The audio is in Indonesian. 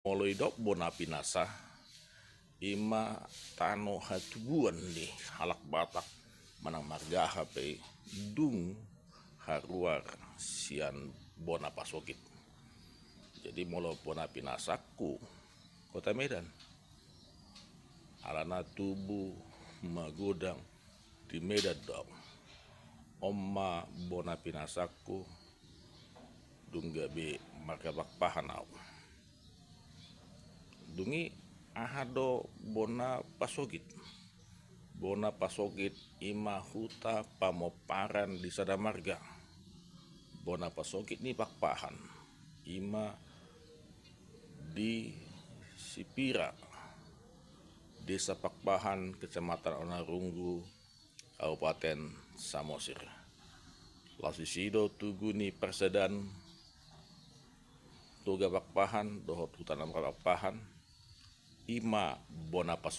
Moloidok bona pinasa ima tano hatubuan ni halak batak manang marga hape dung haruar sian bona pasokit. Jadi molo bona pinasaku kota Medan alana tubuh magodang di Medan dong omma bona pinasaku dunggabe margabak pahanau dungi ahado bona pasogit ima huta pamoparan di Sadamarga. Bona pasogit ni pakpahan ima di Sipira, Desa Pakpahan, Kecamatan Onarunggu, Kabupaten Samosir. Lasisido tuguni persedan toga pakpahan dohot hutanam pakpahan ima bona pasogit